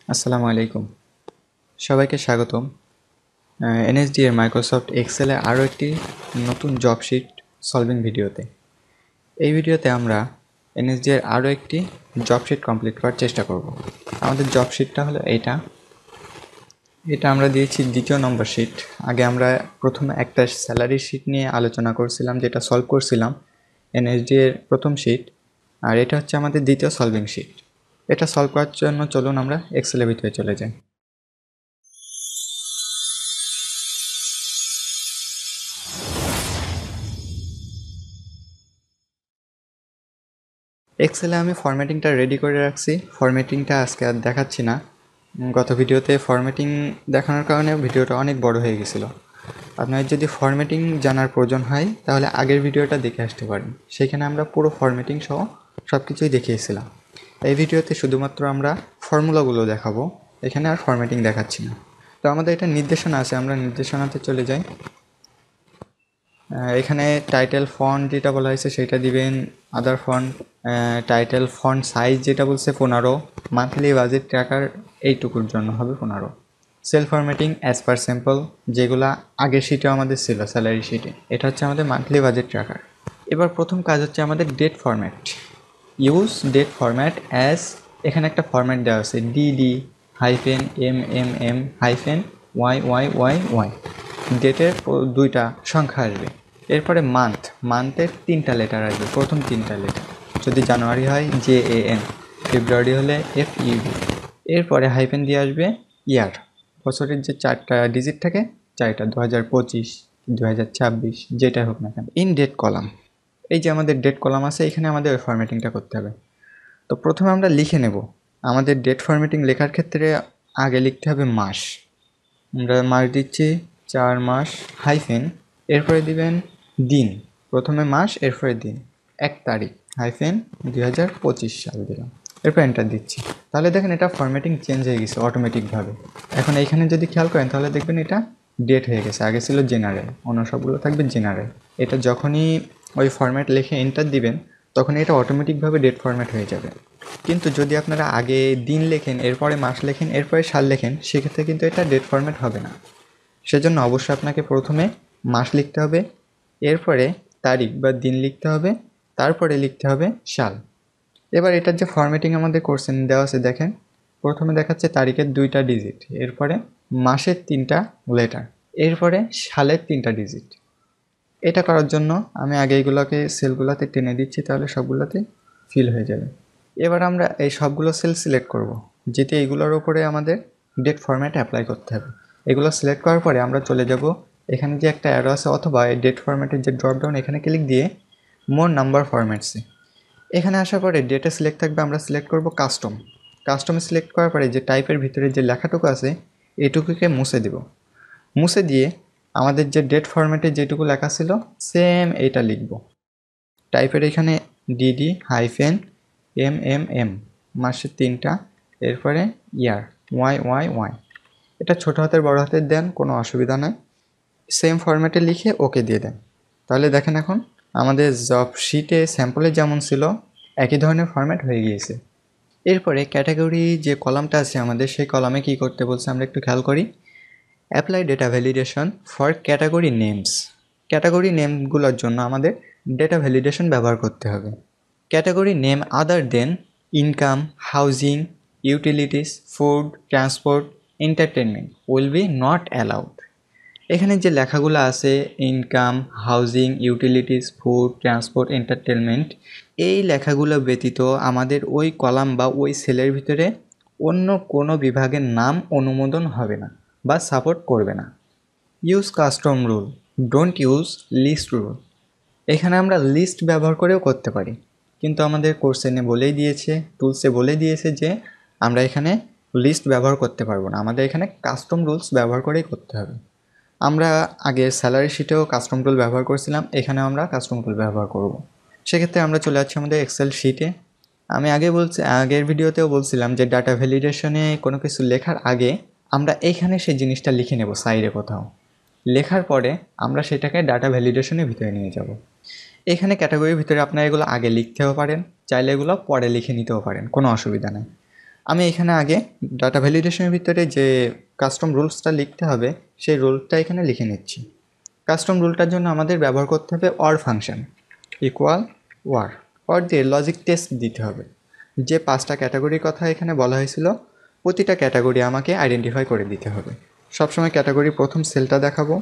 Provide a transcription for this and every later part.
আসসালামু আলাইকুম, সবাইকে স্বাগতম। এনএসডি এর মাইক্রোসফট এক্সেলে আরও একটি নতুন জব শিট সলভিং ভিডিওতে। এই ভিডিওতে আমরা এনএসডি এর আরও একটি জব শিট কমপ্লিট করার চেষ্টা করব। আমাদের জব শিটটা হলো এটা আমরা দিয়েছি দ্বিতীয় নম্বর শিট। আগে আমরা প্রথমে একটা স্যালারি শিট নিয়ে আলোচনা করছিলাম, যেটা সলভ করছিলাম এনএসডি এর প্রথম শিট, আর এটা হচ্ছে আমাদের দ্বিতীয় সলভিং শিট। এটা সলভ করার জন্য চলুন আমরা এক্সেলের ভিতরে চলে যাই। এক্সেলে আমি ফরম্যাটিংটা রেডি করে রাখছি। ফরম্যাটিংটা আজকে আর দেখাচ্ছি না। গত ভিডিওতে ফরম্যাটিং দেখানোর কারণে ভিডিওটা অনেক বড় হয়ে গেছিলো। আপনার যদি ফরম্যাটিং জানার প্রয়োজন হয় তাহলে আগের ভিডিওটা দেখে আসতে পারেন, সেখানে আমরা পুরো ফরম্যাটিং সহ সব কিছুই দেখিয়েছিলাম। এই ভিডিওতে শুধুমাত্র আমরা ফর্মুলাগুলো দেখাবো, এখানে আর ফরম্যাটিং দেখাচ্ছি না। তো আমাদের এটা নির্দেশনা আছে, আমরা নির্দেশনাতে চলে যাই। এখানে টাইটেল ফন্ট যেটা বলা হয়েছে সেটা দিবেন, আদার ফন্ট, টাইটেল ফন্ট সাইজ যেটা বলছে 15, মান্থলি বাজেট ট্র্যাকার এইটুকুর জন্য হবে 15। Cell formatting as per sample, যেগুলা আগের শিটে আমাদের ছিল স্যালারি শিটে, এটা হচ্ছে আমাদের মান্থলি বাজেট ট্র্যাকার। এবার প্রথম কাজ হচ্ছে আমাদের date format. Use date format as, এখানে একটা ফরম্যাট দেওয়া আছে ডিডি -MM/YYYY। ডেটের দুইটা সংখ্যা আসবে, এরপরে মান্থের 3টা লেটার আসবে, প্রথম 3টা লেটার। যদি জানুয়ারি হয় JAN, ফেব্রুয়ারি হলে FEB। এরপরে হাইফেন দিয়ে আসবে ইয়ার, বছরের যে 4টা ডিজিট থাকে 4টা, 2025, 2026, যেটা হোক না কেন। ইন ডেট কলাম, এই যে আমাদের ডেট কলাম আছে, এখানে আমাদের ফরম্যাটিংটা করতে হবে। তো প্রথমে আমরা লিখে নেব। আমাদের ডেট ফরম্যাটিং লেখার ক্ষেত্রে আগে লিখতে হবে মাস। আমরা মাস দিচ্ছি 4 মাস হাইফেন, এরপরে দিবেন দিন, প্রথমে মাস এরপরে দিন, 1 তারিখ হাইফেন 2025 সাল দিলাম, এরপর এন্টার দিচ্ছি। তাহলে দেখেন এটা ফরম্যাটিং চেঞ্জ হয়ে গেছে অটোমেটিকভাবে। এখন এইখানে যদি খেয়াল করেন তাহলে দেখবেন এটা ডেট হয়ে গেছে, আগে ছিল জেনারেল, অন্য সবগুলো থাকবে জেনারেল। এটা যখনই ওই ফরম্যাট লিখে এন্টার দিবেন তখন এটা অটোমেটিকভাবে ডেট ফরম্যাট হয়ে যাবে। কিন্তু যদি আপনারা আগে দিন লেখেন, এরপরে মাস লেখেন, এরপরে সাল লেখেন, সেক্ষেত্রে কিন্তু এটা ডেট ফরম্যাট হবে না। সেজন্য অবশ্যই আপনাকে প্রথমে মাস লিখতে হবে, এরপরে তারিখ বা দিন লিখতে হবে, তারপরে লিখতে হবে সাল। এবার এটার যে ফরম্যাটিং আমাদের কোশ্চেন দেওয়া আছে দেখেন, প্রথমে দেখাচ্ছে তারিখের 2টা ডিজিট, এরপরে মাসের 3টা লেটার, এরপরে সালের 3টা ডিজিট। এটা করার জন্য আমি আগে এইগুলোকে সেলগুলোতে টেনে দিচ্ছি, তাহলে সবগুলোতে ফিল হয়ে যাবে। এবার আমরা এই সবগুলো সেল সিলেক্ট করব, যেটি এইগুলোর উপরে আমাদের ডেট ফরম্যাট অ্যাপ্লাই করতে হবে। এগুলো সিলেক্ট করার পরে আমরা চলে যাব, এখানে যে একটা অ্যারো আছে অথবা এই ডেট ফরম্যাটের যে ড্রপডাউন, এখানে ক্লিক দিয়ে মোর নাম্বার ফরম্যাটসে এখানে আসার পরে ডেটা সিলেক্ট থাকবে, আমরা সিলেক্ট করব কাস্টমে সিলেক্ট করার পরে যে টাইপের ভিতরে যে লেখাটুকু আছে এইটুকুকে মুছে দেব। মুছে দিয়ে আমাদের যে ডেট ফরম্যাটে যেটুকু লেখা ছিল সেম এইটা লিখব। টাইপের এখানে DD-MM, মাসের 3টা, এরপরে ইয়ার YYY। এটা ছোট হাতের বড় হাতের দেন, কোনো অসুবিধা নাই। সেম ফরম্যাটে লিখে ওকে দিয়ে দেন। তাহলে দেখেন এখন আমাদের জব শিটে স্যাম্পলে যেমন ছিল একই ধরনের ফরম্যাট হয়ে গিয়েছে। এরপরে ক্যাটাগরি যে কলামটা আছে আমাদের, সেই কলামে কি করতে বলছে আমরা একটু খেয়াল করি। Apply data validation for category names. Category নেমগুলোর জন্য আমাদের ডেটা ভ্যালিডেশন ব্যবহার করতে হবে। Category name other than income, housing, utilities, food, transport, entertainment will be not allowed. এখানে যে লেখাগুলো আছে income, housing, utilities, food, transport, entertainment, এই লেখাগুলো ব্যতীত আমাদের ওই কলাম বা ওই সেলের ভিতরে অন্য কোনো বিভাগের নাম অনুমোদন হবে না বা সাপোর্ট করবে না। Use custom rule, don't use list rule. এখানে আমরা লিস্ট ব্যবহার করেও করতে পারি, কিন্তু আমাদের কোর্সে বলেই দিয়েছে, টুলসে বলে দিয়েছে যে আমরা এখানে লিস্ট ব্যবহার করতে পারবো না, আমাদের এখানে কাস্টম রুলস ব্যবহার করেই করতে হবে। আমরা আগে স্যালারি শিটেও কাস্টম টুল ব্যবহার করছিলাম, এখানে আমরা কাস্টম টুল ব্যবহার করব। সেক্ষেত্রে আমরা চলে যাচ্ছি আমাদের এক্সেল শিটে। আমি আগের ভিডিওতেও বলছিলাম যে ডাটা ভ্যালিডেশনে কোনো কিছু লেখার আগে আমরা এইখানে সেই জিনিসটা লিখে নেব সাইডে কোথাও। লেখার পরে আমরা সেটাকে ডাটা ভ্যালিডেশনের ভিতরে নিয়ে যাব। এখানে ক্যাটাগরির ভিতরে আপনারা এগুলো আগে লিখতেও পারেন, চাইলে এগুলো পরে লিখে নিতেও পারেন, কোনো অসুবিধা নেই। আমি এখানে আগে ডাটা ভ্যালিডেশনের ভিতরে যে কাস্টম রুলসটা লিখতে হবে সেই রুলটা এখানে লিখে নিচ্ছি। কাস্টম রুলটার জন্য আমাদের ব্যবহার করতে হবে or function, equal or, or দিয়ে লজিক টেস্ট দিতে হবে। যে 5টা ক্যাটাগরির কথা এখানে বলা হয়েছিল প্রতিটা ক্যাটাগরি আমাকে আইডেন্টিফাই করে দিতে হবে। সবসময় ক্যাটাগরি প্রথম সেলটা দেখাবো,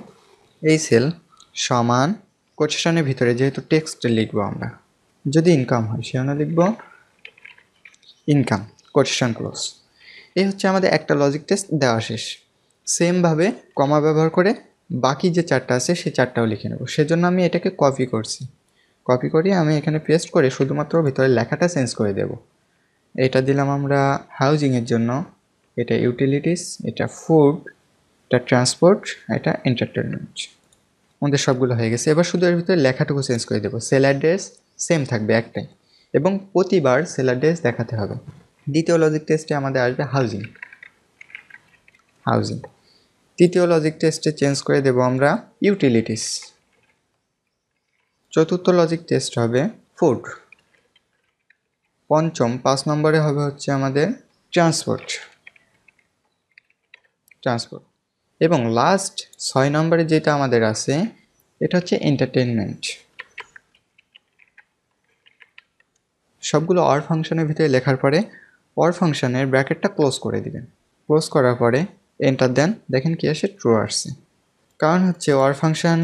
এই সেল সমান কোটেশনের ভিতরে যেহেতু টেক্সট লিখবো আমরা, যদি ইনকাম হয় সেখানে লিখব ইনকাম কোটেশন ক্লোজ। এই হচ্ছে আমাদের একটা লজিক টেস্ট দেওয়া শেষ। সেমভাবে কমা ব্যবহার করে বাকি যে 4টা আছে সেই 4টাও লিখে নেব। সেজন্য আমি এটাকে কপি করছি, কপি করে আমি এখানে পেস্ট করে শুধুমাত্র ভিতরে লেখাটা চেঞ্জ করে দেব। এটা দিলাম আমরা হাউজিংয়ের জন্য, এটা ইউটিলিটিস, এটা ফুড, এটা ট্রান্সপোর্ট, এটা এন্টারটেনমেন্ট। আমাদের সবগুলো হয়ে গেছে। এবার শুধু এর ভিতরে লেখাটুকু চেঞ্জ করে দেবো। সেল অ্যাড্রেস সেম থাকবে একটাই এবং প্রতিবার সেল অ্যাড্রেস দেখাতে হবে। দ্বিতীয় লজিক টেস্টে আমাদের আসবে হাউজিং, হাউজিং। তৃতীয় লজিক টেস্টে চেঞ্জ করে দেব আমরা ইউটিলিটিস। চতুর্থ লজিক টেস্ট হবে ফুড। পঞ্চম 5 নম্বরে হবে হচ্ছে আমাদের ট্রান্সপোর্ট, ট্রান্সপোর্ট। এবং লাস্ট 6 নম্বরে যেটা আমাদের আছে এটা হচ্ছে এন্টারটেনমেন্ট। সবগুলো অর ফাংশনের ভিতরে লেখার পরে অর ফাংশনের ব্র্যাকেটটা ক্লোজ করে দিবেন। ক্লোজ করার পরে এন্টার দেন, দেখেন কি আসে, ট্রু আসছে। কারণ হচ্ছে অর ফাংশন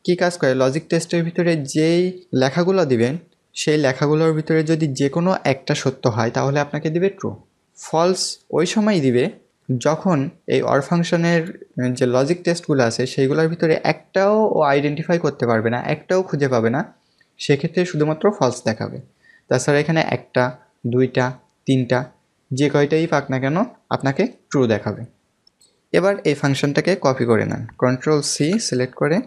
কী কাজ করে, লজিক টেস্টের ভিতরে যেই লেখাগুলো দিবেন সেই লেখাগুলোর ভিতরে যদি যে কোনো একটা সত্য হয় তাহলে আপনাকে দিবে ট্রু। ফলস ওই সময়ই দিবে যখন এই অর ফাংশনের যে লজিক টেস্টগুলো আছে সেইগুলোর ভিতরে একটাও ও আইডেন্টিফাই করতে পারবে না, একটাও খুঁজে পাবে না, সেক্ষেত্রে শুধুমাত্র ফলস দেখাবে। তাছাড়া এখানে 1টা 2টা 3টা যে কয়টাই পাক না কেন আপনাকে ট্রু দেখাবে। এবার এই ফাংশনটাকে কপি করে নেন, Ctrl+C সিলেক্ট করে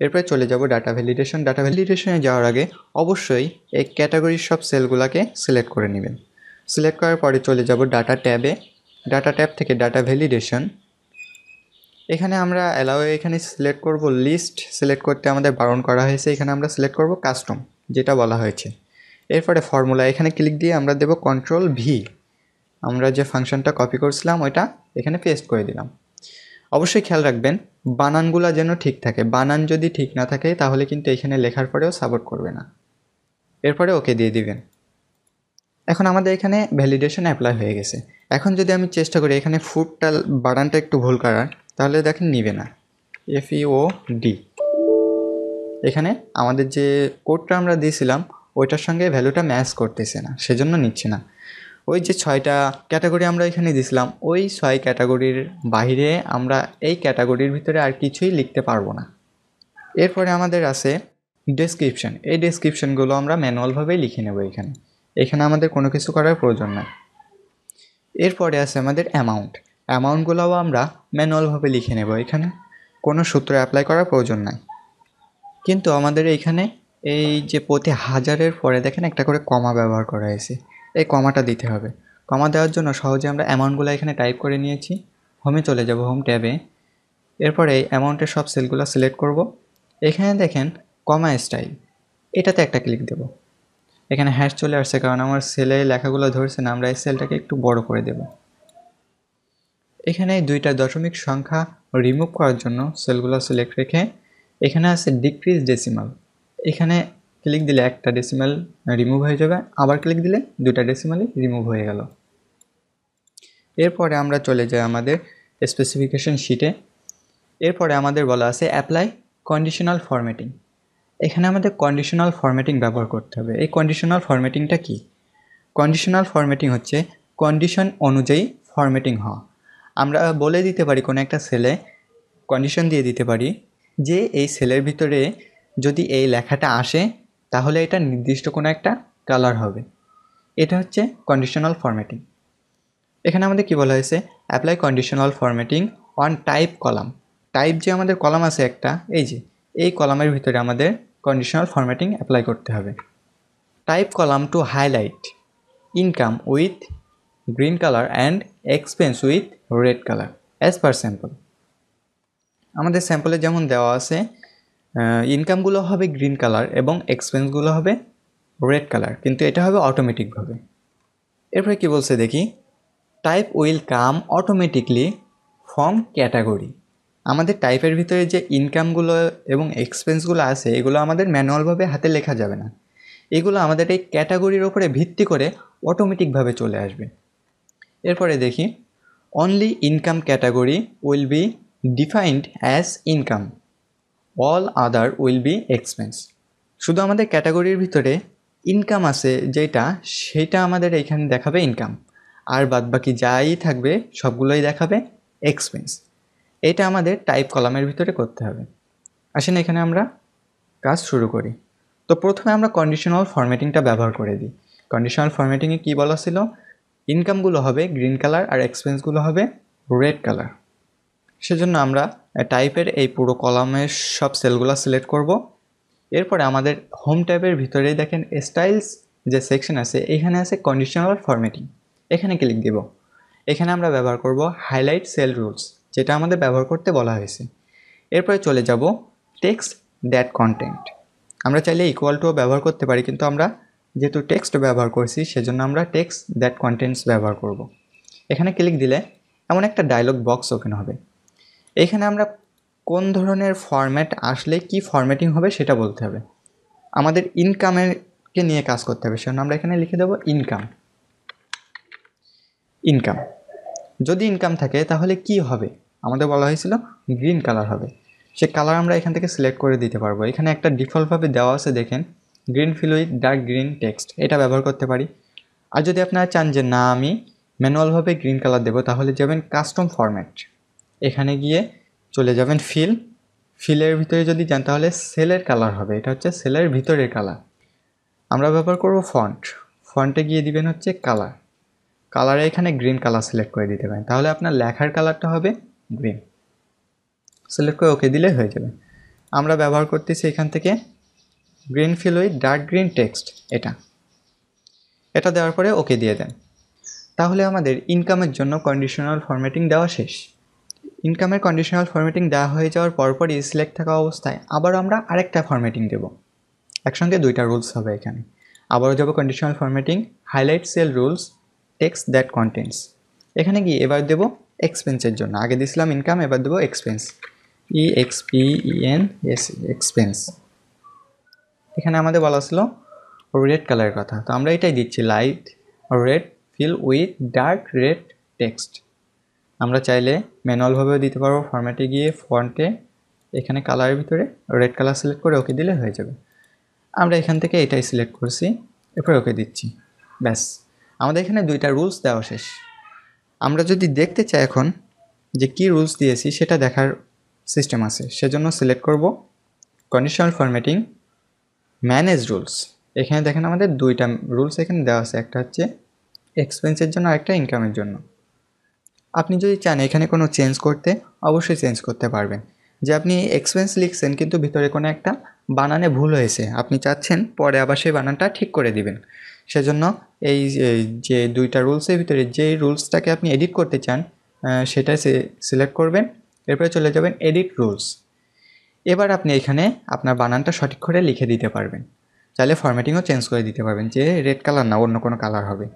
এরপরে চলে যাব ডাটা ভ্যালিডেশন। ডাটা ভ্যালিডেশনে যাওয়ার আগে অবশ্যই এই ক্যাটাগরির সব সেলগুলোকে সিলেক্ট করে নেবেন। সিলেক্ট করার পরে চলে যাব ডাটা ট্যাবে, ডাটা ট্যাব থেকে ডাটা ভ্যালিডেশন। এখানে আমরা অ্যালাও এখানে সিলেক্ট করব লিস্ট, সিলেক্ট করতে আমাদের বারণ করা হয়েছে, এখানে আমরা সিলেক্ট করব কাস্টম যেটা বলা হয়েছে। এরপরে ফর্মুলা এখানে ক্লিক দিয়ে আমরা দেব Ctrl+V, আমরা যে ফাংশনটা কপি করছিলাম ওইটা এখানে পেস্ট করে দিলাম। অবশ্যই খেয়াল রাখবেন বানানগুলো যেন ঠিক থাকে, বানান যদি ঠিক না থাকে তাহলে কিন্তু এখানে লেখার পরেও সাপোর্ট করবে না। এরপরে ওকে দিয়ে দিবেন। এখন আমাদের এখানে ভ্যালিডেশন অ্যাপ্লাই হয়ে গেছে। এখন যদি আমি চেষ্টা করি এখানে ফুডটা বানানটা একটু ভুল করার, তাহলে দেখেন নিবে না, FEOD। এখানে আমাদের যে কোডটা আমরা দিয়েছিলাম ওইটার সঙ্গে ভ্যালুটা ম্যাচ করতেছে না, সেজন্য নিচ্ছে না। ওই যে 6টা ক্যাটাগরি আমরা এখানে দিয়েছিলাম ওই 6 ক্যাটাগরির বাইরে আমরা এই ক্যাটাগরির ভিতরে আর কিছুই লিখতে পারবো না। এরপরে আমাদের আছে ডেসক্রিপশন। এই ডেসক্রিপশনগুলো আমরা ম্যানুয়ালভাবেই লিখে নেব এখানে, এখানে আমাদের কোনো কিছু করার প্রয়োজন নাই। এরপরে আছে আমাদের অ্যামাউন্ট, অ্যামাউন্টগুলোও আমরা ম্যানুয়ালভাবে লিখে নেব, এখানে কোনো সূত্র অ্যাপ্লাই করার প্রয়োজন নাই। কিন্তু আমাদের এইখানে এই যে প্রতি হাজারের পরে দেখেন একটা করে কমা ব্যবহার করা হয়েছে, এই কমাটা দিতে হবে। কমা দেওয়ার জন্য সহজে আমরা অ্যামাউন্টগুলো এখানে টাইপ করে নিয়েছি। হোমে চলে যাব, হোম ট্যাবে। এরপরে এই অ্যামাউন্টের সব সেলগুলো সিলেক্ট করব। এখানে দেখেন কমা স্টাইল, এটাতে একটা ক্লিক দেব। এখানে হ্যাশ চলে আসছে কারণ আমার সেলে লেখাগুলো ধরছে না, আমরা এই সেলটাকে একটু বড় করে দেব। এখানে 2টা দশমিক সংখ্যা রিমুভ করার জন্য সেলগুলো সিলেক্ট রেখে এখানে আছে ডিক্রিজ ডেসিমাল, এখানে ক্লিক দিলে একটা ডেসিমাল রিমুভ হয়ে যাবে, আবার ক্লিক দিলে 2টা ডেসিমালই রিমুভ হয়ে গেল। এরপরে আমরা চলে যাই আমাদের স্পেসিফিকেশন শিটে। এরপরে আমাদের বলা আছে অ্যাপ্লাই কন্ডিশনাল ফরম্যাটিং। এখানে আমাদের কন্ডিশনাল ফরম্যাটিং ব্যবহার করতে হবে। এই কন্ডিশনাল ফরম্যাটিংটা কি? কন্ডিশনাল ফরম্যাটিং হচ্ছে কন্ডিশন অনুযায়ী ফরম্যাটিং হওয়া। আমরা বলে দিতে পারি কোনো একটা সেলে কন্ডিশন দিয়ে দিতে পারি যে এই সেলের ভিতরে যদি এই লেখাটা আসে তাহলে এটা নির্দিষ্ট কোনো একটা কালার হবে। এটা হচ্ছে কন্ডিশনাল ফরম্যাটিং। এখানে আমাদের কি বলা হয়েছে, apply conditional formatting on type column. Type যে আমাদের কলাম আছে একটা, এই যে এই কলামের ভিতরে আমাদের কন্ডিশনাল ফরম্যাটিং অ্যাপ্লাই করতে হবে। Type column to highlight income with green colour and expense with red colour as per sample. আমাদের স্যাম্পলে যেমন দেওয়া আছে ইনকামগুলো হবে গ্রিন কালার এবং এক্সপেন্সগুলো হবে রেড কালার, কিন্তু এটা হবে অটোমেটিকভাবে। এরপরে কি বলছে দেখি, type will come automatically from category. আমাদের টাইপের ভিতরে যে ইনকামগুলো এবং এক্সপেন্সগুলো আছে এগুলো আমাদের ম্যানুয়ালভাবে হাতে লেখা যাবে না, এগুলো আমাদের এই ক্যাটাগরির ওপরে ভিত্তি করে অটোমেটিকভাবে চলে আসবে। এরপরে দেখি, only income category will be defined as income, all other will be expense. শুধু আমাদের ক্যাটাগরির ভিতরে ইনকাম আছে যেটা, সেটা আমাদের এইখানে দেখাবে ইনকাম, আর বাদবাকি যাই থাকবে সবগুলোই দেখাবে এক্সপেন্স। এটা আমাদের টাইপ কলামের ভিতরে করতে হবে। আসেন এখানে আমরা কাজ শুরু করি। তো প্রথমে আমরা কন্ডিশনাল ফরম্যাটিংটা ব্যবহার করে দিই। কন্ডিশনাল ফরম্যাটিংয়ে কী বলা ছিল, ইনকামগুলো হবে গ্রিন কালার আর এক্সপেন্সগুলো হবে রেড কালার। সেজন্য আমরা টাইপের এই পুরো কলামের সব সেলগুলো সিলেক্ট করব। এরপরে আমাদের হোম ট্যাবের ভিতরেই দেখেন স্টাইলস যে সেকশন আছে, এখানে আছে কন্ডিশনাল ফরম্যাটিং, এখানে ক্লিক দেব। এখানে আমরা ব্যবহার করব হাইলাইট সেল রুলস, যেটা আমাদের ব্যবহার করতে বলা হয়েছে। এরপরে চলে যাব টেক্সট দ্যাট কন্টেন্ট। আমরা চাইলে ইকুয়াল টুও ব্যবহার করতে পারি, কিন্তু আমরা যেহেতু টেক্সট ব্যবহার করছি সেজন্য আমরা টেক্সট দ্যাট কন্টেন্টস ব্যবহার করব। এখানে ক্লিক দিলে এমন একটা ডায়লগ বক্স ওপেন হবে। এখানে আমরা কোন ধরনের ফরম্যাট আসলে কি ফরম্যাটিং হবে সেটা বলতে হবে। আমাদের ইনকামেরকে নিয়ে কাজ করতে হবে, সেজন্য আমরা এখানে লিখে দেবো ইনকাম। ইনকাম যদি ইনকাম থাকে তাহলে কি হবে, আমাদের বলা হয়েছিল গ্রিন কালার হবে। সে কালার আমরা এখান থেকে সিলেক্ট করে দিতে পারবো। এখানে একটা ডিফল্টভাবে দেওয়া আছে দেখেন, green fill with dark green text, এটা ব্যবহার করতে পারি। আর যদি আপনারা চান যে না আমি ম্যানুয়ালভাবে গ্রিন কালার দেবো, তাহলে যাবেন কাস্টম ফরম্যাট, এখানে গিয়ে চলে যাবেন ফিলের ভিতরে যদি যান তাহলে সেলের কালার হবে, এটা হচ্ছে সেলের ভিতরের কালার। আমরা ব্যবহার করব ফন্টে গিয়ে দিবেন হচ্ছে কালারে এখানে গ্রিন কালার সিলেক্ট করে দিতে পারেন, তাহলে আপনার লেখার কালারটা হবে গ্রিন। সিলেক্ট করে ওকে দিলে হয়ে যাবে। আমরা ব্যবহার করতেছি এখান থেকে green fill with dark green text, এটা দেওয়ার পরে ওকে দিয়ে দেন। তাহলে আমাদের ইনকামের জন্য কন্ডিশনাল ফরম্যাটিং দেওয়া শেষ। ইনকামের কন্ডিশনাল ফরম্যাটিং দেওয়া হয়ে যাওয়ার পরপরই সিলেক্ট থাকা অবস্থায় আবার আমরা আরেকটা ফরম্যাটিং দেব, একসঙ্গে দুইটা রুলস হবে এখানে। আবারও যাব conditional formatting, highlight sell rules, text that contents. এখানে গিয়ে এবার দেব এক্সপেন্সের জন্য, আগে দিয়েছিলাম ইনকাম, এবার দেবো এক্সপেন্স, EXPENS, এক্সপেন্স। এখানে আমাদের বলা ছিল রেড কালারের কথা, তো আমরা এটাই দিচ্ছি, light red fill with dark red text. আমরা চাইলে ম্যানুয়ালভাবেও দিতে পারবো, ফরম্যাটে গিয়ে ফন্টে এখানে কালারের ভিতরে রেড কালার সিলেক্ট করে ওকে দিলে হয়ে যাবে। আমরা এখান থেকে এটাই সিলেক্ট করছি, এরপরে ওকে দিচ্ছি, ব্যাস আমাদের এখানে দুইটা রুলস দেওয়া শেষ। আমরা যদি দেখতে চাই এখন যে কি রুলস দিয়েছি সেটা দেখার সিস্টেম আছে, সেজন্য সিলেক্ট করব কন্ডিশনাল ফরম্যাটিং, ম্যানেজ রুলস। এখানে দেখেন আমাদের দুইটা রুলস এখানে দেওয়া আছে, একটা হচ্ছে এক্সপেন্সের জন্য আর একটা ইনকামের জন্য। আপনি যদি চান এখানে কোনো চেঞ্জ করতে, অবশ্যই চেঞ্জ করতে পারবেন। যে আপনি এক্সপেন্স লিখছেন কিন্তু ভিতরে কোনো একটা বানানে ভুল হয়েছে, আপনি চাচ্ছেন পরে আবার সেই বানানটা ঠিক করে দিবেন, সেজন্য এই যে দুইটা রুলসের ভিতরে যেই রুলসটাকে আপনি এডিট করতে চান সেটা সিলেক্ট করবেন, এরপরে চলে যাবেন এডিট রুলস। এবার আপনি এখানে আপনার বানানটা সঠিক করে লিখে দিতে পারবেন, চাইলে ফরম্যাটিংও চেঞ্জ করে দিতে পারবেন, যে রেড কালার না অন্য কোনো কালার হবে।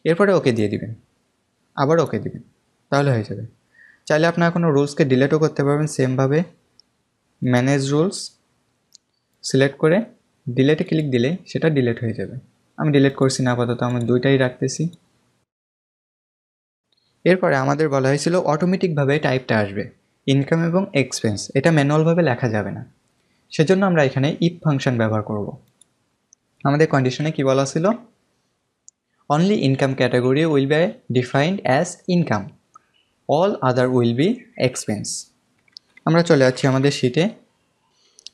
এরপরে ওকে দিয়ে দিবেন, আবার ওকে দিবেন, তাহলে হয়ে যাবে। চাইলে আপনার কোনো রুলসকে ডিলিটও করতে পারবেন সেমভাবে, ম্যানেজ রুলস সিলেক্ট করে ডিলিটে ক্লিক দিলে সেটা ডিলিট হয়ে যাবে। আমি ডিলিট করছি না আপাতত, আমি দুইটাই রাখতেছি। এরপরে আমাদের বলা হয়েছিল অটোমেটিকভাবে টাইপটা আসবে ইনকাম এবং এক্সপেন্স, এটা ম্যানুয়ালভাবে লেখা যাবে না, সেজন্য আমরা এখানে ইফ ফাংশন ব্যবহার করব। আমাদের কন্ডিশনে কি বলা ছিল, only income category will be defined as income, all other will be expense. আমরা চলে যাচ্ছি আমাদের শিটে,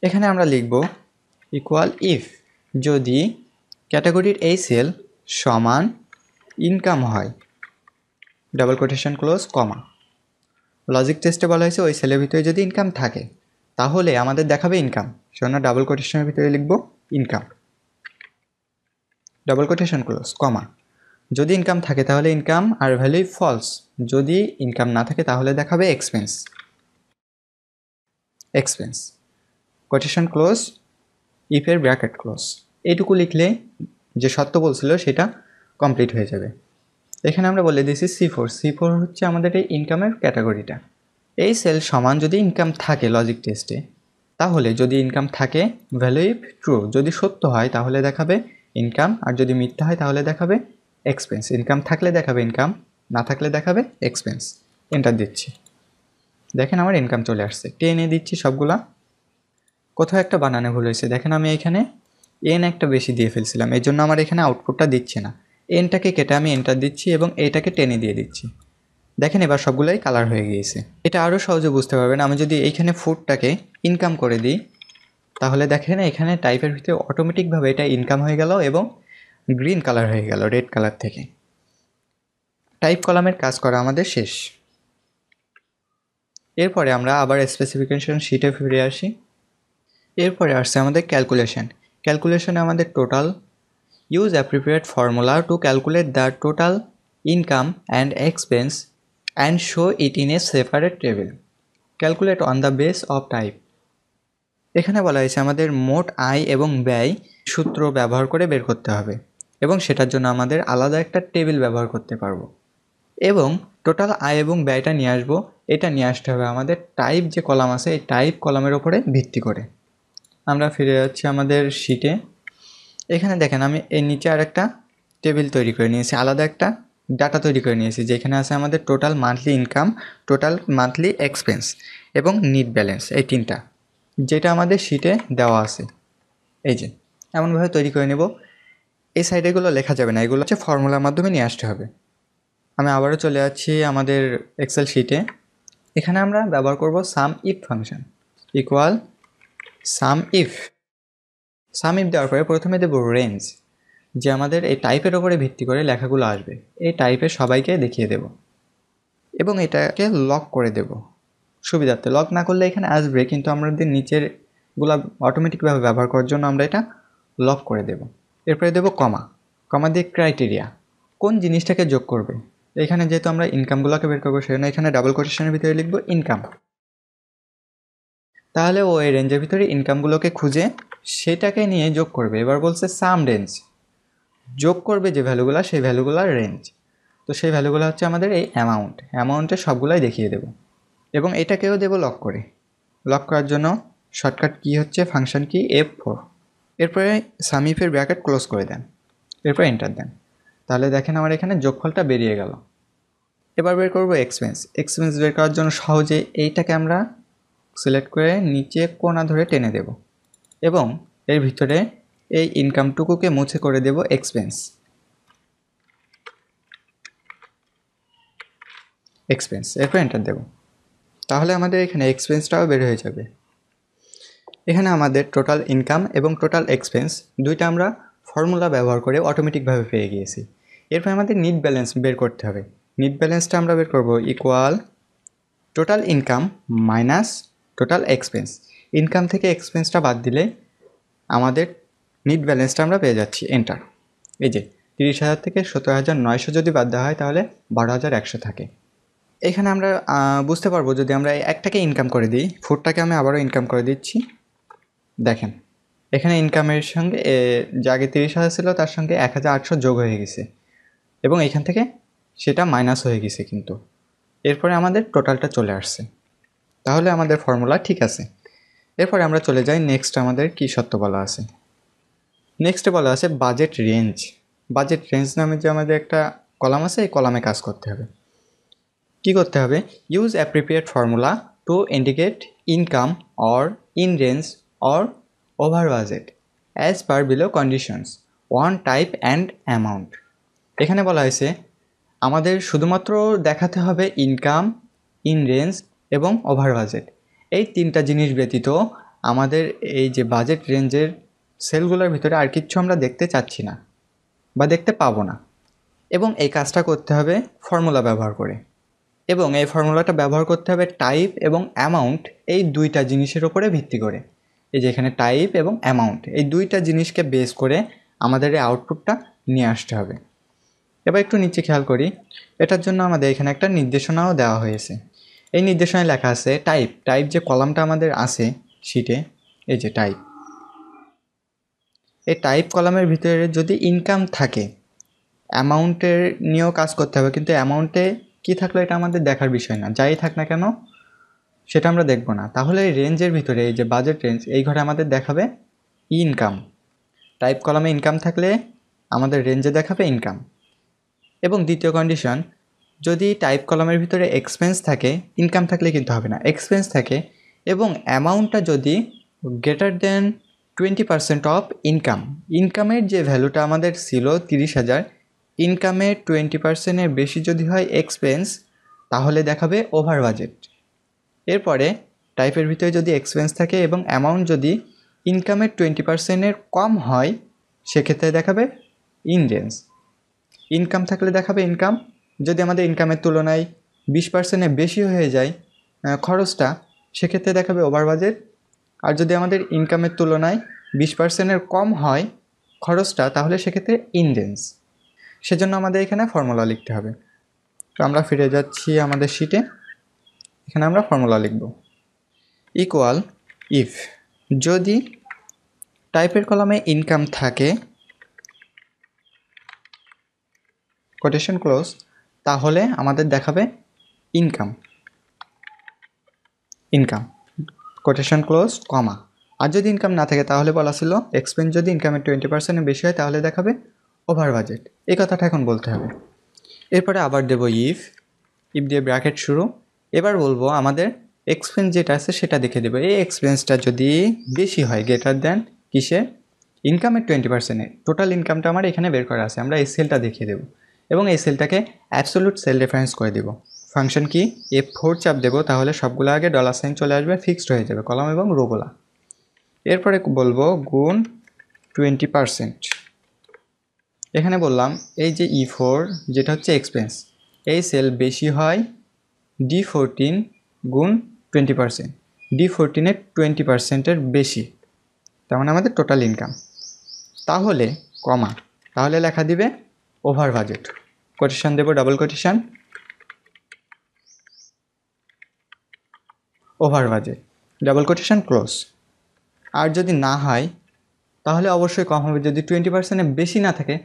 এখানে আমরা লিখব ইকুয়াল ইফ যদি ক্যাটাগরির এই সেল সমান ইনকাম হয়, ডাবল কোটেশন ক্লোজ কমা। লজিক টেস্টে বলা হয়েছে ওই সেলের ভিতরে যদি ইনকাম থাকে তাহলে আমাদের দেখাবে ইনকাম, সেজন্য ডাবল কোটেশনের ভিতরে লিখব income, double quotation close comma. যদি ইনকাম থাকে তাহলে ইনকাম আর ভ্যালু ফলস, যদি ইনকাম না থাকে তাহলে দেখাবে এক্সপেন্স, এক্সপেন্স কোটেশন ক্লোজ, ইফের ব্র্যাকেট ক্লোজ। এইটুকু লিখলে যে সত্য বলছিল সেটা কমপ্লিট হয়ে যাবে। এখানে আমরা বলে দিয়েছি C4 হচ্ছে আমাদের এই ইনকামের ক্যাটাগরিটা। এই সেল সমান যদি ইনকাম থাকে লজিক টেস্টে, তাহলে যদি ইনকাম থাকে ভ্যালু ইফ ট্রু, যদি সত্য হয় তাহলে দেখাবে ইনকাম, আর যদি মিথ্যা হয় তাহলে দেখাবে এক্সপেন্স। ইনকাম থাকলে দেখাবে ইনকাম, না থাকলে দেখাবে এক্সপেন্স। এন্টার দিচ্ছি, দেখেন আমার ইনকাম চলে আসছে। টেনে দিচ্ছি সবগুলা। কোথাও একটা বানানে ভুল হয়েছে, দেখেন আমি এখানে এন একটা বেশি দিয়ে ফেলছিলাম, এই জন্য আমার এখানে আউটপুটটা দিচ্ছে না। এনটাকে কেটে আমি এন্টার দিচ্ছি এবং এটাকে টেনে দিয়ে দিচ্ছি। দেখেন এবার সবগুলাই কালার হয়ে গিয়েছে। এটা আরও সহজে বুঝতে পারবেন, আমি যদি এইখানে ফুডটাকে ইনকাম করে দিই, তাহলে দেখেন এখানে টাইপের ভিতরে অটোমেটিকভাবে এটা ইনকাম হয়ে গেল এবং গ্রিন কালার হয়ে গেল রেড কালার থেকে। টাইপ কলামের কাজ করা আমাদের শেষ। এরপরে আমরা আবার স্পেসিফিকেশন শিটে ফিরে আসি। এরপরে আসছে আমাদের ক্যালকুলেশনে আমাদের total use appropriate formula to calculate the total income and expense and show it in a separate table. Calculate on the base of type. এখানে বলা হয়েছে আমাদের মোট আয় এবং ব্যয় সূত্র ব্যবহার করে বের করতে হবে, এবং সেটার জন্য আমাদের আলাদা একটা টেবিল ব্যবহার করতে পারবো, এবং টোটাল আয় এবং ব্যয়টা নিয়ে আসবো। এটা নিয়ে আসতে হবে আমাদের টাইপ যে কলাম আছে এই টাইপ কলামের ওপরে ভিত্তি করে। আমরা ফিরে যাচ্ছি আমাদের শিটে। এখানে দেখেন আমি এর নিচে আর একটা টেবিল তৈরি করে নিয়েছি, আলাদা একটা ডাটা তৈরি করে নিয়েছি, যেখানে আছে আমাদের total monthly income, total monthly expense এবং নিট ব্যালেন্স, এই তিনটা, যেটা আমাদের শিটে দেওয়া আছে। এই যে এমনভাবে তৈরি করে নেব। এই সাইডে এগুলো লেখা যাবে না, এগুলো হচ্ছে ফর্মুলার মাধ্যমে নিয়ে আসতে হবে। আমি আবারও চলে যাচ্ছি আমাদের এক্সেল শিটে। এখানে আমরা ব্যবহার করব sum if function equal sum if দেওয়ার পরে প্রথমে দেব রেঞ্জ, যে আমাদের এই টাইপের ওপরে ভিত্তি করে লেখাগুলো আসবে, এই টাইপের সবাইকে দেখিয়ে দেব এবং এটাকে লক করে দেব সুবিধার্থে। লক না করলে এখানে আসবে, কিন্তু আমাদের নিচেরগুলো অটোমেটিকভাবে ব্যবহার করার জন্য আমরা এটা লক করে দেব। এরপরে দেব কমা দিয়ে ক্রাইটেরিয়া, কোন জিনিসটাকে যোগ করবে। এখানে যেহেতু আমরা ইনকামগুলোকে বের করবো, সেজন্য এখানে ডাবল কোটেশনের ভিতরে লিখব ইনকাম। তাহলে ও এই রেঞ্জের ভিতরে ইনকামগুলোকে খুঁজে সেটাকে নিয়ে যোগ করবে। এবার বলছে সাম রেঞ্জ, যোগ করবে যে ভ্যালুগুলো সেই ভ্যালুগুলোর রেঞ্জ। তো সেই ভ্যালুগুলো হচ্ছে আমাদের এই অ্যামাউন্টের সবগুলাই দেখিয়ে দেব, এবং এটাকেও দেব লক করে। লক করার জন্য শর্টকাট কি হচ্ছে ফাংশন কি F4। এরপরে সাম ইফের ব্র্যাকেট ক্লোজ করে দেন, এরপর এন্টার দেন। তাহলে দেখেন আমার এখানে যোগফলটা বেরিয়ে গেল। এবার বের করবো এক্সপেন্স বের করার জন্য সহজে এইটাকে আমরা সিলেক্ট করে নিচে কোণা ধরে টেনে দেব, এবং এর ভিতরে এই ইনকামটুকুকে মুছে করে দেব এক্সপেন্স। এরপর এন্টার দেব। তাহলে আমাদের এখানে এক্সপেন্সটাও বের হয়ে যাবে। এখানে আমাদের টোটাল ইনকাম এবং টোটাল এক্সপেন্স দুইটা আমরা ফর্মুলা ব্যবহার করে অটোমেটিকভাবে পেয়ে গিয়েছি। এরপর আমাদের নিট ব্যালেন্স বের করতে হবে। নিট ব্যালেন্সটা আমরা বের করব equal total income minus total expense. Income থেকে এক্সপেন্সটা বাদ দিলে আমাদের নিট ব্যালেন্সটা আমরা পেয়ে যাচ্ছি। এন্টার। এই যে 30,000 থেকে 17,900 যদি বাদ দেওয়া হয় তাহলে 12,100 থাকে। এখানে আমরা বুঝতে পারবো যদি আমরা একটাকে ইনকাম করে দিই, ফুডটাকে আমি আবারও ইনকাম করে দিচ্ছি। দেখেন এখানে ইনকামের সঙ্গে যে আগে 30,000 ছিল তার সঙ্গে 1,800 যোগ হয়ে গেছে, এবং এখান থেকে সেটা মাইনাস হয়ে গেছে, কিন্তু এরপরে আমাদের টোটালটা চলে আসছে। তাহলে আমাদের ফর্মুলা ঠিক আছে। এরপরে আমরা চলে যাই নেক্সট। আমাদের কি সত্য বলা আছে, নেক্সটে বলা আছে বাজেট রেঞ্জ নামে যে আমাদের একটা কলাম আছে, এই কলামে কাজ করতে হবে। কি করতে হবে, use appropriate formula to indicate income or in range or over budget as per below conditions one type and amount. এখানে বলা হয়েছে আমাদের শুধুমাত্র দেখাতে হবে ইনকাম, ইন রেঞ্জ এবং ওভার বাজেট, এই তিনটা জিনিস ব্যতীত আমাদের এই যে বাজেট রেঞ্জের সেলগুলোর ভিতরে আর কিচ্ছু আমরা দেখতে চাচ্ছি না বা দেখতে পাবো না। এবং এই কাজটা করতে হবে ফর্মুলা ব্যবহার করে, এবং এই ফর্মুলাটা ব্যবহার করতে হবে টাইপ এবং অ্যামাউন্ট এই দুইটা জিনিসের ওপরে ভিত্তি করে। এই যে এখানে টাইপ এবং অ্যামাউন্ট এই দুইটা জিনিসকে বেস করে আমাদের এই আউটপুটটা নিয়ে আসতে হবে। এবার একটু নিচে খেয়াল করি, এটার জন্য আমাদের এখানে একটা নির্দেশনাও দেওয়া হয়েছে। এই নির্দেশনায় লেখা আছে টাইপ যে কলামটা আমাদের আছে শিটে, এই যে টাইপ, এই টাইপ কলামের ভিতরে যদি ইনকাম থাকে অ্যামাউন্টের নিয়েও কাজ করতে হবে, কিন্তু অ্যামাউন্টে কী থাকলো এটা আমাদের দেখার বিষয় না, যাই থাক না কেন সেটা আমরা দেখব না। তাহলে এই রেঞ্জের ভিতরে এই যে বাজেট রেঞ্জ, এই ঘরে আমাদের দেখাবে ইনকাম। টাইপ কলামে ইনকাম থাকলে আমাদের রেঞ্জে দেখাবে ইনকাম। এবং দ্বিতীয় কন্ডিশন, যদি টাইপ কলামের ভিতরে এক্সপেন্স থাকে, ইনকাম থাকলে কিন্তু হবে না, এক্সপেন্স থাকে এবং অ্যামাউন্টটা যদি গ্রেটার দেন 20% অফ ইনকাম, ইনকামের যে ভ্যালুটা আমাদের ছিল 30,000, ইনকামের 20%-এর বেশি যদি হয় এক্সপেন্স, তাহলে দেখাবে ওভার বাজেট। এরপরে টাইপের ভিতরে যদি এক্সপেন্স থাকে এবং অ্যামাউন্ট যদি ইনকামের 20%-এর কম হয়, সেক্ষেত্রে দেখাবে ইন রেঞ্জ। ইনকাম থাকলে দেখাবে ইনকাম, যদি আমাদের ইনকামের তুলনায় 20%-এর বেশি হয়ে যায় খরচটা, সেক্ষেত্রে দেখাবে ওভার বাজেট। আর যদি আমাদের ইনকামের তুলনায় 20%-এর কম হয় খরচটা, তাহলে সেক্ষেত্রে ইন রেঞ্জ। সেজন্য আমাদের এখানে ফর্মুলা লিখতে হবে। তো আমরা ফিরে যাচ্ছি আমাদের শিটে, এখানে আমরা ফর্মুলা লিখব। ইকুয়াল ইফ যদি টাইপের কলামে ইনকাম থাকে, কোটেশন ক্লোজ, তাহলে আমাদের দেখাবে income, income quotation close comma. আর যদি ইনকাম না থাকে তাহলে বলা ছিল এক্সপেন্স যদি ইনকামের 20%-এর বেশি হয় তাহলে দেখাবে ওভার বাজেট। এই কথাটা এখন বলতে হবে। এরপরে আবার দেব ইফ, ইফ দিয়ে ব্র্যাকেট শুরু। এবার বলবো আমাদের এক্সপেন্স যেটা আছে সেটা দেখে দেবো। এই এক্সপেন্সটা যদি বেশি হয় গ্রেটার দেন কিসে, ইনকামের 20%-এর। টোটাল ইনকামটা আমার এখানে বের করা আছে, আমরা এই সেলটা দেখিয়ে দেবো এবং এই সেলটাকে অ্যাবসোলুট সেল রেফারেন্স করে দেবো। ফাংশন কি, F4 চাপ দেবো, তাহলে সবগুলো আগে $সাইন চলে আসবে, ফিক্সড হয়ে যাবে কলাম এবং রোগুলা। এরপরে বলবো গুণ 20%। এখানে বললাম এই যে E4 যেটা হচ্ছে এক্সপেন্স, এই সেল বেশি হয় D14 গুণ 20%, D14-এর 20%-এর বেশি, তার মানে আমাদের টোটাল ইনকাম। তাহলে কমা, তাহলে লেখা দিবে ওভার বাজেট, কোটেশন দেব double quotation, over budget double quotation close. আর যদি না হয় তাহলে অবশ্যই কম হবে, যদি 20%-এর বেশি না থাকে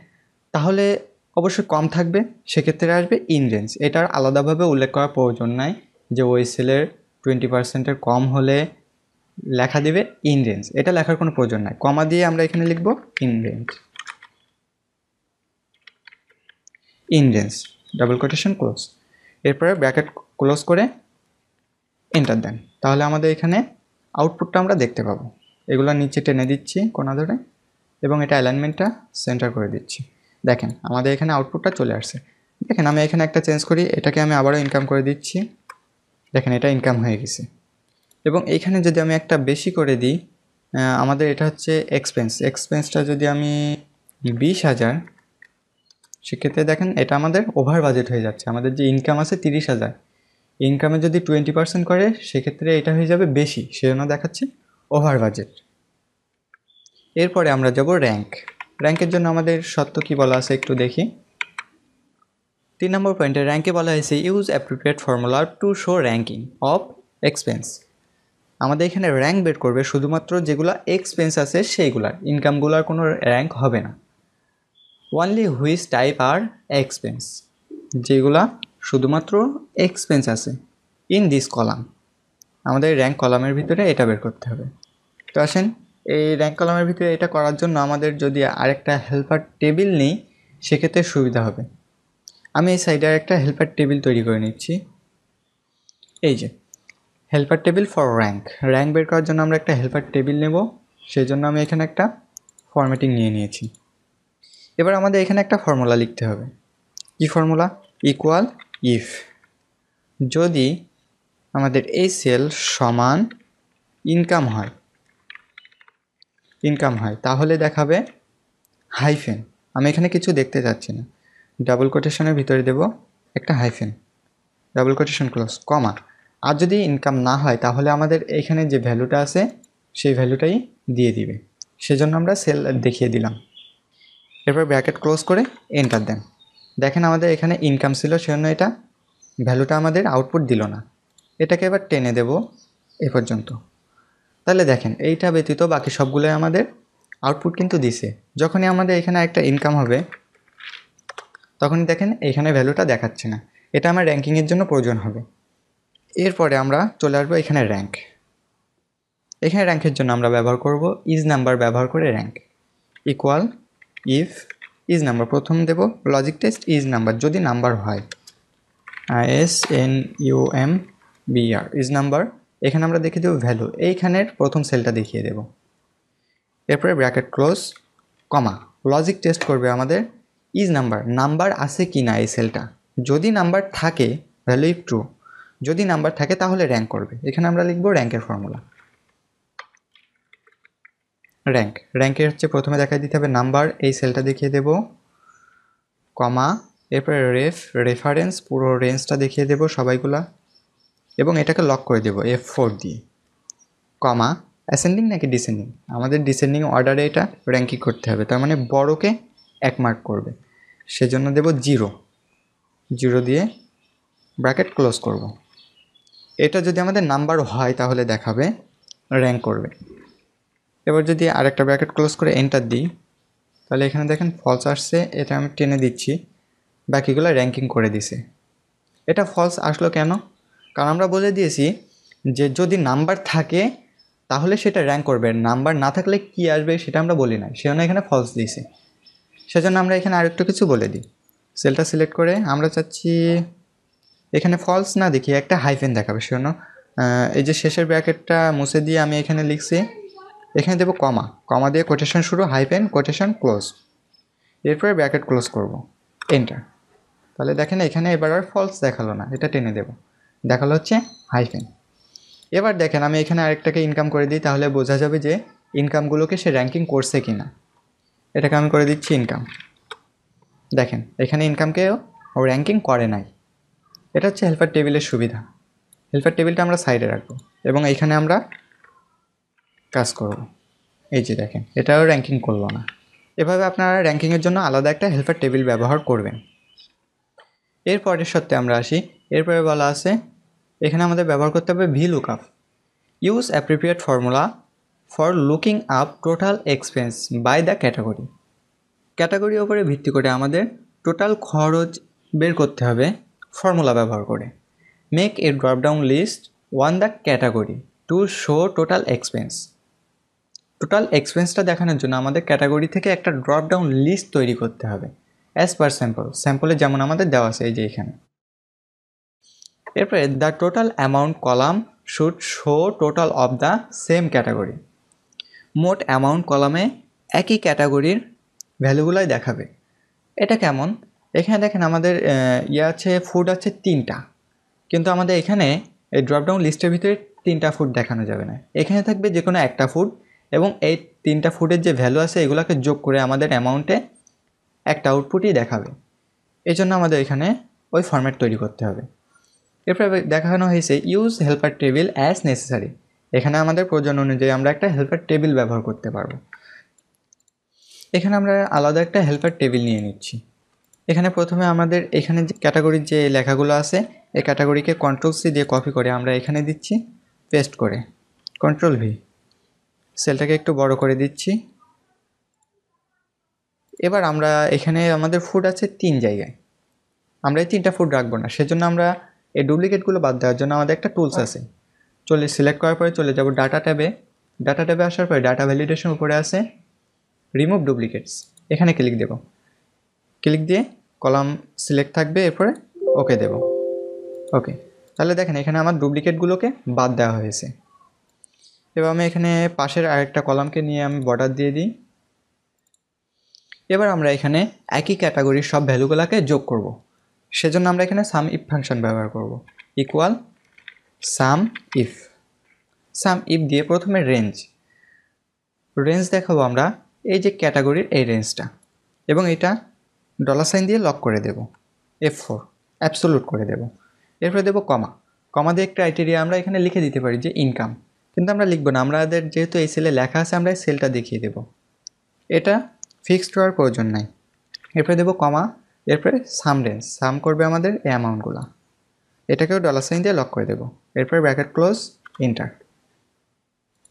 তাহলে অবশ্যই কম থাকবে, সেক্ষেত্রে আসবে ইন রেঞ্জ। এটার আলাদাভাবে উল্লেখ করার প্রয়োজন নাই যে ওই সেলের 20%-এর কম হলে লেখা দিবে ইন রেঞ্জ, এটা লেখার কোনো প্রয়োজন নাই। কমা দিয়ে আমরা এখানে লিখব in range, in range double quotation close. এরপরে ব্র্যাকেট ক্লোজ করে এন্টার দেন, তাহলে আমাদের এখানে আউটপুটটা আমরা দেখতে পাবো। এগুলো নিচে টেনে দিচ্ছি কোনা ধরে এবং এটা অ্যালাইনমেন্টটা সেন্টার করে দিচ্ছি। দেখেন আমাদের এখানে আউটপুটটা চলে আসছে। দেখেন আমি এখানে একটা চেঞ্জ করি, এটাকে আমি আবারও ইনকাম করে দিচ্ছি, দেখেন এটা ইনকাম হয়ে গেছে। এবং এইখানে যদি আমি একটা বেশি করে দিই, আমাদের এটা হচ্ছে এক্সপেন্স, এক্সপেন্সটা যদি আমি 20,000, সেক্ষেত্রে দেখেন এটা আমাদের ওভার বাজেট হয়ে যাচ্ছে। আমাদের যে ইনকাম আছে 30,000, ইনকামে যদি 20% করে সেক্ষেত্রে এটা হয়ে যাবে বেশি, সেজন্য দেখাচ্ছে ওভার বাজেট। এরপরে আমরা যাব র্যাঙ্ক। র্যাঙ্কের জন্য আমাদের শর্ত কি বলা আছে একটু দেখি। 3 নম্বর পয়েন্টে র্যাঙ্কে বলা হয়েছে use appropriate formula to show ranking of expense. আমাদের এখানে র্যাঙ্ক বের করবে শুধুমাত্র যেগুলো এক্সপেন্স আছে সেইগুলার, ইনকামগুলোর কোনো র্যাঙ্ক হবে না। Only which type are expense, যেগুলা শুধুমাত্র এক্সপেন্স আছে ইন দিস কলাম, আমাদের র্যাঙ্ক কলামের ভিতরে এটা বের করতে হবে। তো আসেন এই র্যাঙ্ক কলামের ভিতরে এটা করার জন্য আমাদের যদি আরেকটা হেল্পার টেবিল নিই সেক্ষেত্রে সুবিধা হবে। আমি এই সাইডে একটা হেল্পার টেবিল তৈরি করে নিচ্ছি। এই যে helper table for rank, rank বের করার জন্য আমরা একটা হেল্পার টেবিল নেব, সেই জন্য আমি এখানে একটা ফরম্যাটিং নিয়ে নিয়েছি। এবার আমাদের এখানে একটা ফর্মুলা লিখতে হবে। কি ফর্মুলা, ইকুয়াল ইফ যদি আমাদের এই সেল সমান ইনকাম হয়, ইনকাম হয় তাহলে দেখাবে হাইফেন, আমি এখানে কিছু দেখতে চাচ্ছি না, ডাবল কোটেশনের ভিতরে দেব একটা hyphen, double quotation close, comma. আর যদি ইনকাম না হয় তাহলে আমাদের এখানে যে ভ্যালুটা আছে সেই ভ্যালুটাই দিয়ে দিবে, সেজন্য আমরা সেল দেখিয়ে দিলাম। এরপর ব্র্যাকেট ক্লোজ করে এন্টার দেন। দেখেন আমাদের এখানে ইনকাম ছিল, সেজন্য এটা ভ্যালুটা আমাদের আউটপুট দিল না। এটাকে এবার টেনে দেব এ পর্যন্ত। তাহলে দেখেন এইটা ব্যতীত বাকি সবগুলোই আমাদের আউটপুট কিন্তু দিছে। যখনই আমাদের এখানে একটা ইনকাম হবে, তখনই দেখেন এখানে ভ্যালুটা দেখাচ্ছে না, এটা আমার র্যাঙ্কিংয়ের জন্য প্রয়োজন হবে। এরপরে আমরা চলে আসবো এখানে র্যাঙ্ক। এখানে র্যাঙ্কের জন্য আমরা ব্যবহার করব ইজ নাম্বার ব্যবহার করে rank equal if is number, প্রথম দেব লজিক টেস্ট ইজ নাম্বার, যদি নাম্বার হয় ISNUMBR ইজ নাম্বার, এখানে আমরা দেখিয়ে দেবো ভ্যালু, এইখানের প্রথম সেলটা দেখিয়ে দেব। এরপরে bracket close comma, logic test করবে আমাদের ইজ নাম্বার, নাম্বার আছে কি না এই সেলটা, যদি নাম্বার থাকে ভ্যালু ইফ ট্রু, যদি নাম্বার থাকে তাহলে র্যাঙ্ক করবে। এখানে আমরা লিখব র্যাঙ্কের ফর্মুলা, র্যাঙ্কের হচ্ছে প্রথমে দেখাই দিতে হবে নাম্বার, এই সেলটা দেখিয়ে দেব, কমা, এরপরে রেফারেন্স পুরো রেঞ্জটা দেখিয়ে দেব সবাইগুলা, এবং এটাকে লক করে দেব F4 দিয়ে, কমা, অ্যাসেন্ডিং নাকি ডিসেন্ডিং, আমাদের ডিসেন্ডিং অর্ডারে এটা র্যাঙ্কিং করতে হবে, তার মানে বড়কে 1 মার্ক করবে, সেজন্য দেব 0 দিয়ে ব্র্যাকেট ক্লোজ করব। এটা যদি আমাদের নাম্বার হয় তাহলে দেখাবে র্যাঙ্ক করবে। এবার যদি আরেকটা ব্র্যাকেট ক্লোজ করে এন্টার দিই তাহলে এখানে দেখেন ফলস আসছে, এটা আমি টেনে দিচ্ছি, বাকিগুলো র্যাঙ্কিং করে দিছে। এটা ফলস আসলো কেন? কারণ আমরা বলে দিয়েছি যে যদি নাম্বার থাকে তাহলে সেটা র্যাঙ্ক করবে, নাম্বার না থাকলে কি আসবে সেটা আমরা বলি না, সেজন্য এখানে ফলস দিয়েছে। সেজন্য আমরা এখানে আরেকটু কিছু বলে দিই, সেলটা সিলেক্ট করে আমরা চাচ্ছি এখানে ফলস না দেখি একটা হাইফেন দেখাবে, সেজন্য এই যে শেষের ব্র্যাকেটটা মুছে দিয়ে আমি এখানে লিখছি, এখানে দেবো কমা দিয়ে কোটেশন শুরু, হাইফেন কোটেশন ক্লোজ, এরপরে ব্র্যাকেট ক্লোজ করব, এন্টার। তাহলে দেখেন এখানে এবার আর ফলস দেখালো না, এটা টেনে দেব, দেখালো হচ্ছে হাইফেন। এবার দেখেন আমি এখানে আরেকটাকে ইনকাম করে দিই, তাহলে বোঝা যাবে যে ইনকামগুলোকে সে র্যাঙ্কিং করছে কি না। এটাকে আমি করে দিচ্ছি ইনকাম, দেখেন এখানে ইনকামকেও ও র্যাঙ্কিং করে নাই। এটা হচ্ছে হেল্পার টেবিলের সুবিধা। হেল্পার টেবিলটা আমরা সাইডে রাখবো এবং এখানে আমরা কাজ করব। এই যে দেখেন এটাও র্যাঙ্কিং করলো না। এভাবে আপনারা র্যাঙ্কিংয়ের জন্য আলাদা একটা হেল্পার টেবিল ব্যবহার করবেন। এরপরের সত্যি আমরা আসি, এরপরে বলা আছে এখানে আমাদের ব্যবহার করতে হবে VLOOKUP, use appropriate formula for looking up total expense by the category. ক্যাটাগরির উপরে ভিত্তি করে আমাদের টোটাল খরচ বের করতে হবে ফর্মুলা ব্যবহার করে। Make a dropdown list one the category to show total expense. Total এক্সপেন্সটা দেখানোর জন্য আমাদের ক্যাটাগরি থেকে একটা ড্রপডাউন লিস্ট তৈরি করতে হবে অ্যাজ পার স্যাম্পলে যেমন আমাদের দেওয়া আছে এই যে এখানে। এরপরে the total amount column should show total of the same category. মোট অ্যামাউন্ট কলামে একই ক্যাটাগরির ভ্যালুগুলোই দেখাবে। এটা কেমন? এখানে দেখেন আমাদের আছে ফুড আছে 3টা, কিন্তু আমাদের এখানে এই ড্রপডাউন লিস্টের ভিতরে 3টা ফুড দেখানো যাবে না, এখানে থাকবে যে কোনো একটা ফুড এবং এই 3টা ফুডের যে ভ্যালু আছে এগুলোকে যোগ করে আমাদের অ্যামাউন্টে একটা আউটপুটই দেখাবে। এই জন্য আমাদের এখানে ওই ফরম্যাট তৈরি করতে হবে। এরপরে দেখানো হয়েছে use helper table as necessary. এখানে আমাদের প্রয়োজন অনুযায়ী আমরা একটা হেল্পার টেবিল ব্যবহার করতে পারবো। এখানে আমরা আলাদা একটা হেল্পার টেবিল নিয়ে নিচ্ছি। এখানে প্রথমে আমাদের এখানে যে ক্যাটাগরির যে লেখাগুলো আছে এই ক্যাটাগরিকে Ctrl+C দিয়ে কপি করে আমরা এখানে দিচ্ছি, পেস্ট করে Ctrl+V, সেলটাকে একটু বড় করে দিচ্ছি। এবার আমরা এখানে আমাদের ফুড আছে 3 জায়গায়, আমরা এই 3টা ফুড রাখবো না, সেজন্য আমরা এই ডুপ্লিকেটগুলো বাদ দেওয়ার জন্য আমাদের একটা টুলস আছে। সিলেক্ট করার পরে চলে যাব ডাটা ট্যাবে। ডাটা ট্যাবে আসার পরে ডাটা ভ্যালিডেশন উপরে আছে রিমুভ ডুপ্লিকেটস, এখানে ক্লিক দেব। ক্লিক দিয়ে কলাম সিলেক্ট থাকবে, এরপরে ওকে দেব। ওকে, তাহলে দেখেন এখানে আমার ডুপ্লিকেটগুলোকে বাদ দেওয়া হয়েছে। এবার আমি এখানে পাশের আরেকটা কলামকে নিয়ে আমি বর্ডার দিয়ে দিই। এবার আমরা এখানে একই ক্যাটাগরির সব ভ্যালুগুলোকে যোগ করব, সেজন্য আমরা এখানে সাম ইফ ফাংশন ব্যবহার করব। ইকুয়াল সাম ইফ দিয়ে প্রথমে রেঞ্জ দেখাবো আমরা এই যে ক্যাটাগরির এই রেঞ্জটা, এবং এটা $সাইন দিয়ে লক করে দেব, F4 অ্যাবসোলুট করে দেব। এরপরে দেব কমা দিয়ে ক্রাইটেরিয়া আমরা এখানে লিখে দিতে পারি যে ইনকাম, কিন্তু আমরা লিখব না, আমাদের যেহেতু এই সেলে লেখা আছে আমরা এই সেলটা দেখিয়ে দেব, এটা ফিক্সড হওয়ার প্রয়োজন নাই। এরপরে দেব কমা, এরপরে সাম করবে আমাদের এই অ্যামাউন্টগুলো, এটাকেও $সাইন দিয়ে লক করে দেব। এরপরে ব্র্যাকেট ক্লোজ, এন্টার।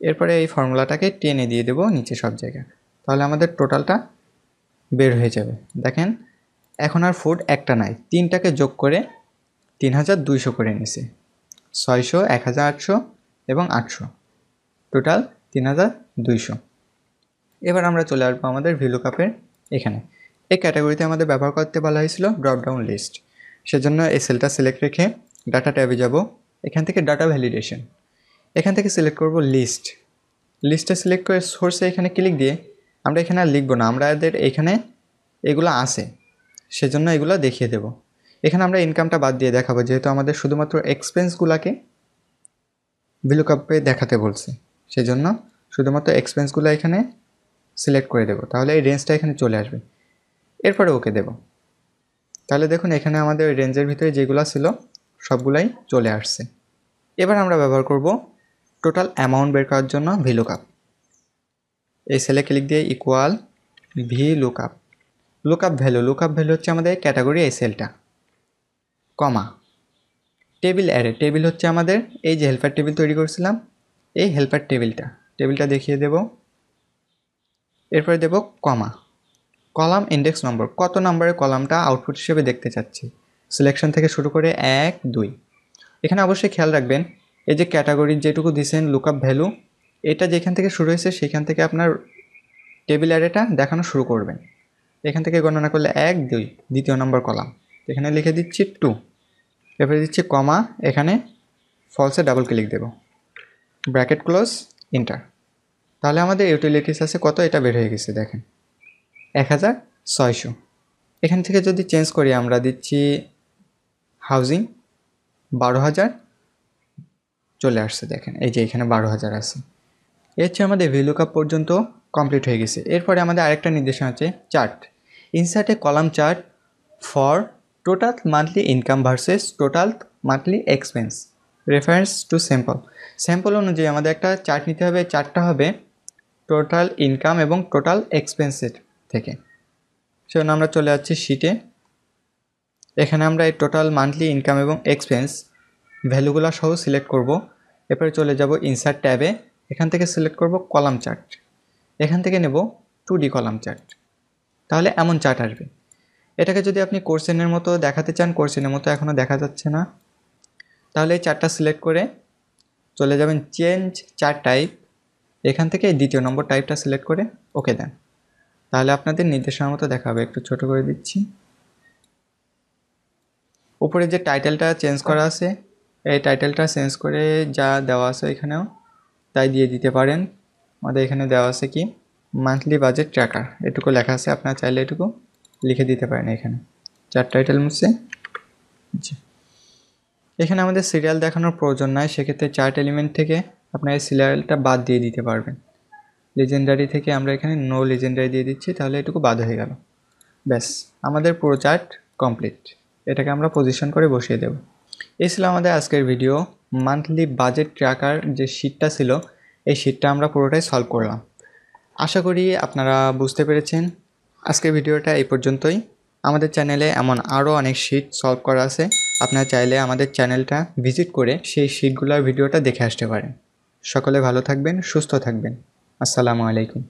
এরপরে এই ফর্মুলাটাকে টেনে দিয়ে দেব নিচে সব জায়গায়, তাহলে আমাদের টোটালটা বের হয়ে যাবে। দেখেন এখন আর ফুড একটা নাই, 3টাকে যোগ করে 3200 করে নিছে। 600, 1800 এবং 800, টোটাল 3200। এবার আমরা চলে আসবো আমাদের ভিলুকআপের এখানে। এই ক্যাটাগরিতে আমাদের ব্যবহার করতে বলা হয়েছিল ড্রপডাউন লিস্ট। সেজন্য এই সেলটা সিলেক্ট রেখে ডাটা ট্যাবে যাব। এখান থেকে ডাটা ভ্যালিডেশন, এখান থেকে সিলেক্ট করব লিস্ট। লিস্টে সিলেক্ট করে সোর্সে এখানে ক্লিক দিয়ে আমরা এখানে আর লিখবো না, আমাদের এখানে এগুলো আছে সেজন্য এগুলো দেখিয়ে দেব। এখানে আমরা ইনকামটা বাদ দিয়ে দেখাবো, যেহেতু আমাদের শুধুমাত্র এক্সপেন্সগুলোকে ভিলুকআপে দেখাতে বলছে, সেজন্য শুধুমাত্র এক্সপেন্সগুলো এখানে সিলেক্ট করে দেব। তাহলে এই রেঞ্জটা এখানে চলে আসবে। এরপরে ওকে দেব। তাহলে দেখুন এখানে আমাদের রেঞ্জের ভিতরে যেগুলো ছিল সবগুলাই চলে আসছে। এবার আমরা ব্যবহার করব টোটাল অ্যামাউন্ট বের করার জন্য ভিলুকআপ। এই সেলে ক্লিক দিয়ে equal VLOOKUP, lookup value, lookup value হচ্ছে আমাদের ক্যাটাগরি এই সেলটা, কমা টেবিল অ্যারে, টেবিল হচ্ছে আমাদের এই যে হেল্পার টেবিল তৈরি করেছিলাম এই হেল্পার টেবিলটা দেখিয়ে দেব। এরপরে দেব কমা কলাম ইন্ডেক্স নম্বর, কত নম্বরের কলামটা আউটপুট হিসেবে দেখতে চাচ্ছি, সিলেকশন থেকে শুরু করে 1, 2। এখানে অবশ্যই খেয়াল রাখবেন এই যে ক্যাটাগরির যেটুকু দিয়েছেন লুকআপ ভ্যালু, এটা যেখান থেকে শুরু হয়েছে সেখান থেকে আপনার টেবিল অ্যারেটা দেখানো শুরু করবেন। এখান থেকে গণনা করলে 1, 2 দ্বিতীয় নম্বর কলাম, এখানে লিখে দিচ্ছি 2। এরপরে দিচ্ছি কমা, এখানে ফলসে ডাবল ক্লিক দেব, ব্র্যাকেট ক্লোজ, এন্টার। তাহলে আমাদের ইউটিলিটিস আছে কত, এটা বের হয়ে গেছে দেখেন 1600। এখান থেকে যদি চেঞ্জ করি আমরা দিচ্ছি হাউজিং 12000, চলে আসছে দেখেন এই যে এখানে 12000 আছে। এর হচ্ছে আমাদের ভিলুকআপ পর্যন্ত কমপ্লিট হয়ে গেছে। এরপরে আমাদের আরেকটা নির্দেশনা আছে chart. Insert a column chart for total monthly income versus total monthly expense reference to sample অনুযায়ী আমাদের একটা চার্ট নিতে হবে। চার্টটা হবে টোটাল ইনকাম এবং টোটাল এক্সপেন্সের থেকে। সেজন্য আমরা চলে যাচ্ছি শিটে। এখানে আমরা এই টোটাল মান্থলি ইনকাম এবং এক্সপেন্স ভ্যালুগুলো সহ সিলেক্ট করব। এরপরে চলে যাব ইনসার্ট ট্যাবে, এখান থেকে সিলেক্ট করব কলাম চার্ট, এখান থেকে নেব 2D কলাম চার্ট। তাহলে এমন চার্ট আসবে। এটাকে যদি আপনি কোর্সেনের মতো দেখাতে চান, কোর্সেনের মতো এখনও দেখা যাচ্ছে না, তাহলে এই চার্টটা সিলেক্ট করে চলে যাবেন চেঞ্জ চার্ট টাইপ, এখান থেকে দ্বিতীয় নম্বর টাইপটা সিলেক্ট করে ওকে দেন। তাহলে আপনাদের নির্দেশনার মতো দেখাবে। একটু ছোট করে দিচ্ছি। উপরে যে টাইটেলটা চেঞ্জ করা আছে এই টাইটেলটা চেঞ্জ করে যা দেওয়া আছে এখানেও তাই দিয়ে দিতে পারেন। আমাদের এখানে দেওয়া আছে কি মান্থলি বাজেট ট্র্যাকার, এটুকু লেখা আছে, আপনারা চাইলে এটুকু লিখে দিতে পারেন এখানে। চার্ট টাইটেল মুছে জি। এখানে আমাদের সিরিয়াল দেখানোর প্রয়োজন নাই, সেক্ষেত্রে চার্ট এলিমেন্ট থেকে আপনার এই সিরিয়ালটা বাদ দিয়ে দিতে পারবেন। লিজেন্ডারি থেকে আমরা এখানে নো লিজেন্ডারি দিয়ে দিচ্ছি, তাহলে এটুকু বাদ হয়ে গেল। ব্যাস, আমাদের পুরো চার্ট কমপ্লিট। এটাকে আমরা পজিশন করে বসিয়ে দেব। এই ছিল আমাদের আজকের ভিডিও। মান্থলি বাজেট ট্র্যাকার যে শিটটা ছিল এই শিটটা আমরা পুরোটাই সলভ করলাম। আশা করি আপনারা বুঝতে পেরেছেন। আজকের ভিডিওটা এই পর্যন্তই। আমাদের চ্যানেলে এমন আরও অনেক শিট সলভ করা আছে, আপনারা চাইলে আমাদের চ্যানেলটা ভিজিট করে সেই শিটগুলোর ভিডিওটা দেখে আসতে পারেন। সকলে ভালো থাকবেন, সুস্থ থাকবেন। আসসালামু আলাইকুম।